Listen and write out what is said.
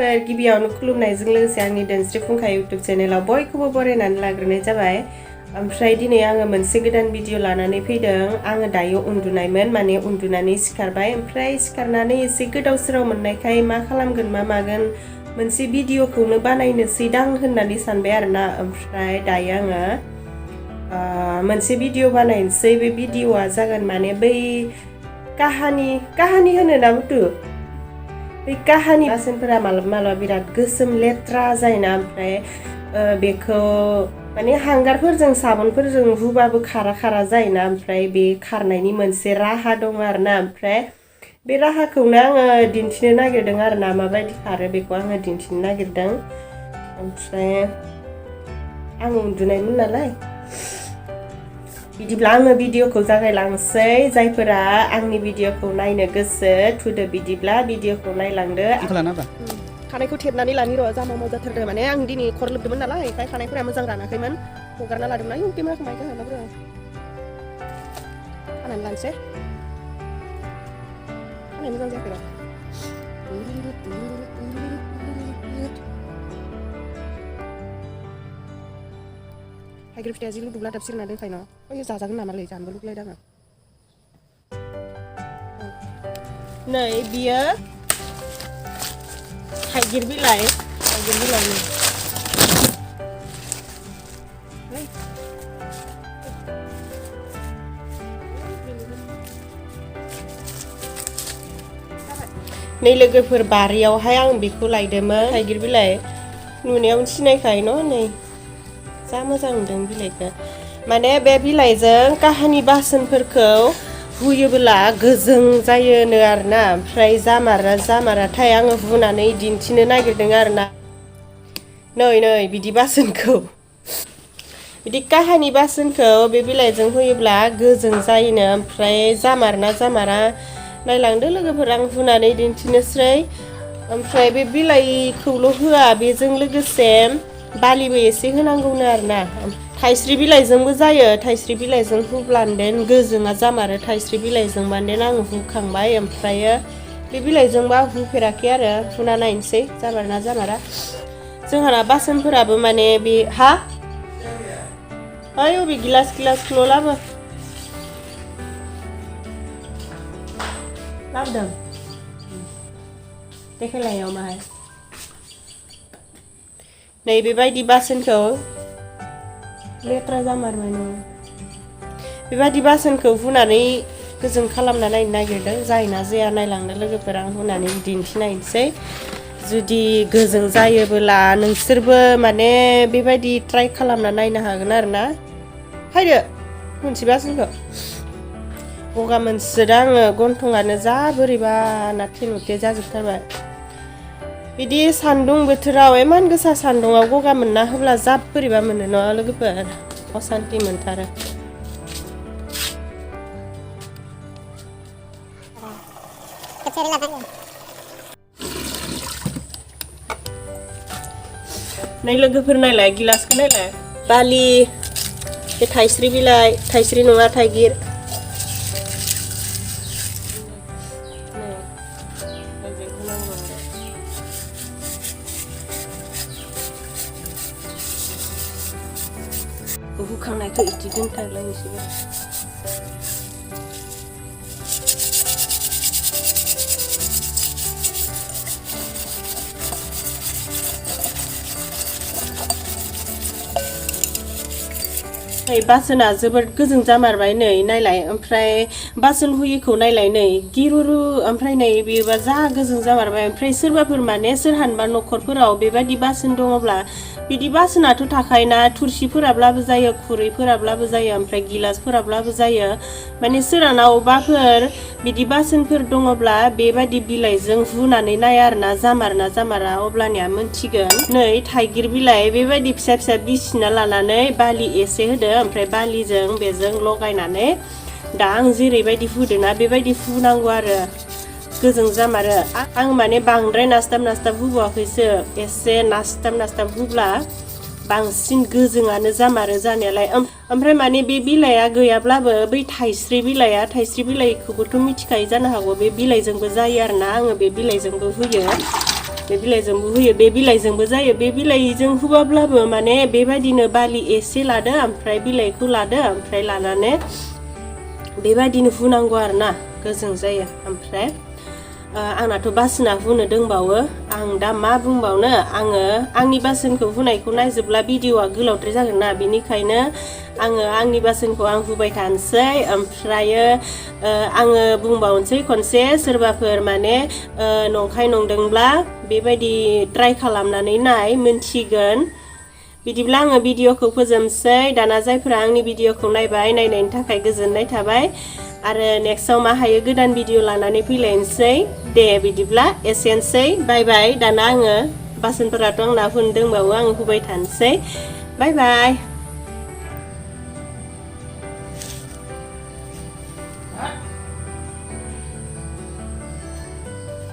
लोगोफोर गिबियावनो खुलुमनायजों लोगोसे आंनि धोनस्रि फुंखा इउट्युब चेनेलाव बयखौबो बरायनानै लाग्रोनाय जाबाय। ओमफ्राय दिनै आङो मोनसे गोदान भिडिअ लानानै फैदों। आङो दायो उन्दुनायमोन, माने उन्दुनानै सिखारबाय। ओमफ्राय सिखारनानै एसे गोदाव सोराव मोननायखाय मा खालामगोन मा मागोन मोनसे भिडिअखौनो बानायनोसैदां होननानै सानबाय आरोना। ओमफ्राय दायो आङो मोनसे भिडिअ बानायनोसै। बे भिडिअआ जागोन माने बै काहानि होनो ना बुथु बे काहानि बासोनफोरा मालाबा बिराद गोसोम लेथ्रा जायोना। ओमफ्राय बेखौ माने हांगारफोरजों साबोनफोरजों हुबाबो खारा जायोना। ओमफ्राय बे खारनायनि मोनसे राहा दङ आरोना। ओमफ्राय बे राहाखौनो आङो दिन्थिनो नागिरदों आरोना, माबायदि खारो बेखौ आङो दिन्थिनो नागिरदों। ओमफ्राय आं उन्दुनायमोन नालाय, बिदिब्ला आङो भिडिअखौ जागायलांसै। जायफोरा आंनि भिडिअखौ नायनो गोसो थुदो बिदिब्ला भिडिअखौ नायलांदो। खानायखौ थेबनानै लानि र' जामा जाथारदों। माने आं दिनै खर लोबदोंमोन नालाय, ओमफ्राय खानायफोरा मोजां रानाखैमोन, हगारना लादोंमोन। आयौ केमेराखौ माइक होनांगौ र' खानानै लानोसै। खानाय मोजां जायाखै र'। थाइगिर फिथाइया जि लुदुब्ला दाबसे सिरिना दोनखायो न'। ओइ जाजागोन नामालै, जानोबो लुगैलायदों आङो। नै बियो थाइगिर बिलाइनि नै लोगोफोर बारियावहाय आं बेखौ लायदोंमोन। थाइगिर बिलाइ नुनायावनो सिनायखायो न'। नै जा मोजां नुदों बिलाइखौ। माने बे बिलाइजों काहानि बासोनफोरखौ हुयोबोला गोजों जायोनो आरोना। ओमफ्राय जामाराथाय आङो हुनानै दिन्थिनो नागिरदों आरोना। नै बिदि बासोनखौ, बिदि काहानि बासोनखौ बे बिलाइजों हुयोब्ला गोजों जायोनो। ओमफ्राय जामारा नायलांदो लोगोफोर, आं हुनानै दिन्थिनोसै। ओमफ्राय बे बिलाइखौल' होआ, बेजों लोगोसे बालिबो एसे होनांगौनो आरोना। थाइस्रि बिलाइजोंबो जायो। थाइस्रि बिलाइजों हुब्लानदेन गोजोङा जामारो। थाइस्रि बिलाइजों मानदेन आङो हुखांबाय। ओमफ्रायो बे बिलाइजोंबा हुफेराखै आरो, हुना नायनोसै जामारना जामारा। जोंहाना बासोनफोराबो माने बे ओइ अबे गिलासखौल' लाबोदों देखायलायाव माहाय। नै बेबायदि बासोनखौ लेथ्रा जामारबाय नङा, बेबायदि बासोनखौ हुनानै गोजों खालामना नायनो नागिरदों। जायोना जाया नायलांनो लोगोफोर, आं हुनानै दिन्थिनायनोसै। जुदि गोजों जायोबोला नोंसोरबो माने बेबायदि ट्राइ खालामना नायनो हागोन आरोना। फैदो मोनसे बासोनखौ गगा मोनसोदों आङो, गन्थङानो जा बोरैबा नाथे नुथे जाजोबथारबाय। बिदि सान्दुं बोथोराव इमान गोसा सान्दुङाव गगा मोनना होब्ला जा बोरैबा मोनो न' लोगोफोर, असान्थि मोनथारो। नै लोगोफोर नायलाय, गिलासखौ नायलाय, बालि, बे थाइस्रि बिलाइ, थाइस्रि नङा थाइगिर। हुखांनायखौ इदि दोनथारलायनोसैबो। बासोना जोबोद गोजों जामारबाय। नै नायलाय, ओमफ्राय बासोन हुयिखौ नायलाय, नै गिरुरु। ओमफ्राय नै बेबा जा गोजों जामारबाय। ओमफ्राय सोरबाफोर माने सोरहानबा न'खरफोराव बेबायदि बासोन दङब्ला, बिदि बासोनाथ' थाखायोना, थुरसिफोराब्लाबो जायो, खुरैफोराब्लाबो जायो, ओमफ्राय गिलासफोराब्लाबो जायो। माने सोरहानावबाफोर बिदि बासोनफोर दङब्ला बेबायदि बिलाइजों हुनानै नाया आरोना, जामारना जामारा, अब्लानिया मोनथिगोन। नै थाइगिर बिलाइ बेबायदि फिसा फिसा बिसिना लानानै बालि एसे होदो। ओमफ्राय बालिजों बेजों लगायनानै दा आं जेरैबायदि हुदोना बेबायदि हुनांगौ आरो, गोजों जामारो। आं माने बांद्राय नासथाब हुबावाखैसो, एसे नासथाब हुब्ला बांसिन गोजोङानो जामारो जानायालाय। ओमफ्राय माने बे बिलाइया गैयाब्लाबो बै थाइस्रि बिलाइखौबोथ' मिथिखायो जानो हागौ, बे बिलाइजोंबो जायो आरोना। आङो बे बिलाइजोंबो हुयो। बे बिलाइजोंबो होयो बे बिलाइजोंबो जायो बे बिलाइजों होबाब्लाबो माने बेबायदिनो बालि एसे लादो ओमफ्राय बिलाइखौ लादो ओमफ्राय लानानै बेबायदिनो हुनांगौ आरोना गोजों जायो ओमफ्राय आंनाथ' बासोना हुनो दंबावो आं दा मा बुंबावनो आङो आंनि बासोनखौ हुनायखौ नायजोबब्ला भिडिअ'आ गोलावद्राय जागोन ना बेनिखायनो आङो आंनि बासोनखौ आं हुबाय थानोसै ओमफ्रायो आङो बुंबावनोसै खनसे सोरबाफोर माने नंखाय नंदोंब्ला बेबायदि ट्राइ खालामनानै नाय मोनथिगोन बिदिब्ला आङो भिडिअ'खौ फोजोबसै दाना जायफोरा आंनि भिडिअ'खौ नायबाय नायनायनि थाखाय गोजोननाय थाबाय आरो नेक्स्टआव मा हायो गोदान भिडिअ लानानै फैलायनोसै दे बिदिब्ला एसेनोसै बाय बाय दाना आङो बासोनफोराथ' आंना हुनो दंबावो आं हुबाय थानोसै बाय बाय